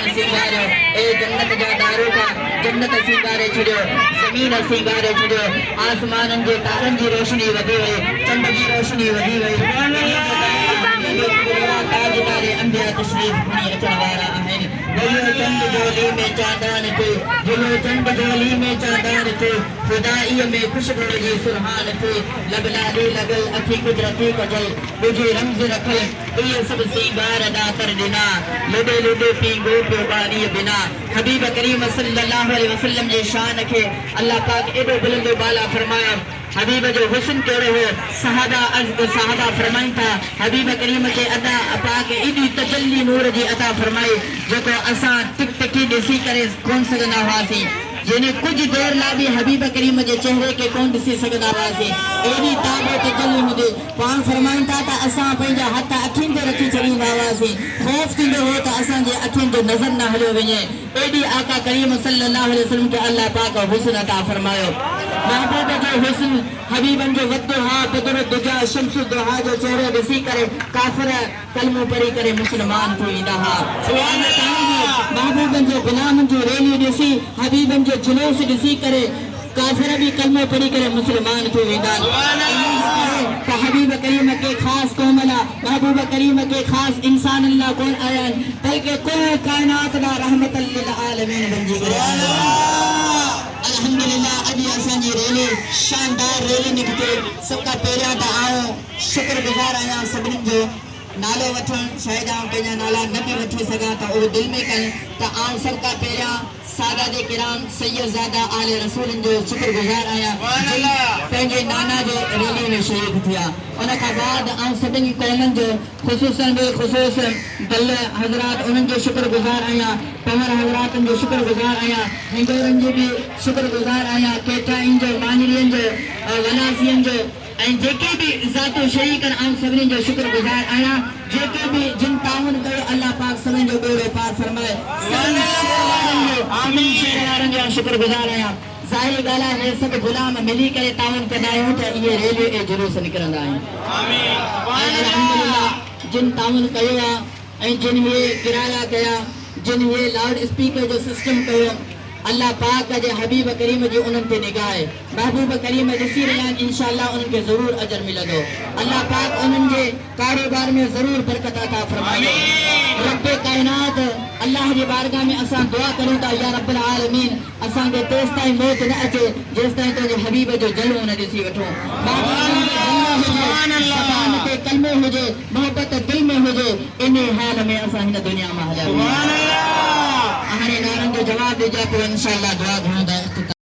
सिंगारो ए जन्नत जा दारो का जन्नत सिंगारे छड़ियो जमीन सिंगारे छड़ियो आसमान जे तारन जी रोशनी वधी वई चंड जी रोशनी वधी वई ताजदारे अंबिया तशरीफ खणी अचण वारा आहिनि गुलो चंद जोली में चांदान थे गुलो चंद जोली में चांदान थे खुदाई में खुशबू जी सुरहान थे लबलाली लगल अखी कुदरती कजल तुझे रंग रखल ये सब सिंगार अदा कर देना लुडे लुडे पींगो पे पानी बिना हबीब करीम सल्लल्लाहु अलैहि वसल्लम जे शान के अल्लाह पाक एडो बुलंद बाला फरमाया हबीब जो हुस्न केड़ो हो सहाबा फरमाइन था हबीब करीम के अदा पाक एडी तजल्ली नूर जी अता फरमाई जो असा टिक टिकी दिसी करे कोन सगना हुआसी जिन्हें कुछ देर ला भी हबीब करीम के चेहरे के कोन दिसी सगदा हुआसी एडी ताबो तजल्ली मुदे पान फरमाइन था त असा पंजा हथ अखिन ते रखी चलींदा हुआसी खौफ थींदो हो त असा जे अखिन जो नजर न हलियो वञे एडी आका करीम सल्लल्लाहु अलैहि वसल्लम के अल्लाह पाक हुस्न अता फरमायो महबूब जो हुस्न हबीबन जो वद्दुहा बदर दुजा शम्सु दुहा जो चेहरे दिसी करे काफिर कलमो पढ़ी करे मुसलमान थी वेंदा हा सुभान अल्लाह महबूबन जो गुलामन जो रैली दिसी हबीबन जो जुलूस दिसी करे काफिर भी कलमो पढ़ी करे मुसलमान थी वेंदा सुभान अल्लाह तो हबीब करीम के खास कोमला महबूब करीम के खास इंसान अल्लाह कौन आया बल्कि कुल कायनात ला रहमतल लिल आलमीन बन जी अल्हम्दुलिल्लाह अज असांजी रैली शानदार रैली निकते सबका पहिरियां त आऊं शुक्रगुज़ार आहियां सभिनी जो नालो वठण शायद आऊं पंहिंजा नाला न बि वठी सघां त उहो दिलि में कनि त आऊं सबका पहिरियां सादात किराम सैयदज़ादा आले रसूलन जो शुक्रगुज़ार आहियां पंहिंजे नाना जो रैली में शरीक थिया उन खां बाद आऊं सभिनी क़ौमनि जो ख़ुसूसन दल हज़रात उन्हनि जो शुक्रगुज़ार आहियां पवर हज़रातनि जो शुक्रगुज़ार आहियां हिंदुरनि जो बि शुक्रगुज़ार आहियां केटाइन जो मानिरियनि जो वनासियनि जो ऐं जेके बि ज़ातो शरीक आहिनि आऊं सभिनी जो शुक्रगुज़ार आहियां जेके बि जिन ताउन कयो अल्लाह पाक सभिनी जो बेड़ो पार फरमाए आमीन शेरवारनि जो शुक्रगुज़ार आहियां ज़ाहिर ॻाल्हि आहे सभु गुलाम मिली करे ताउन कंदा आहियूं त इहे रैलियूं ऐं जुलूस निकिरंदा आहिनि आमीन अल्हम्दुलिल्लाह जिन ताउन कयो आहे ऐं जिन इहे किराया कया जिन इहे लाउड स्पीकर जो सिस्टम कयो अल्लाह पाक जे हबीब करीम जी उन्हनि ते निगाह आहे महबूब करीम ॾिसी रहिया आहिनि इंशाअल्लाह उन्हनि खे ज़रूर अजर मिलंदो अल्लाह पाक उन्हनि जे कारोबार में ज़रूर बरकत अता फरमाए रब कायनात अल्लाह जी बारगाह में असां दुआ करूं था या रब्बुल आलमीन असांखे तेसि ताईं मौत न अचे जेसि ताईं तुंहिंजे हबीब जो जलवो न ॾिसी वठूं कलमो हुजे मोहबत दिल में हुजे इन हाल में असां हिन दुनिया मां हलिया हाणे नारनि जो जवाब ॾिजां पोइ इंशाअल्लाह दुआ घणो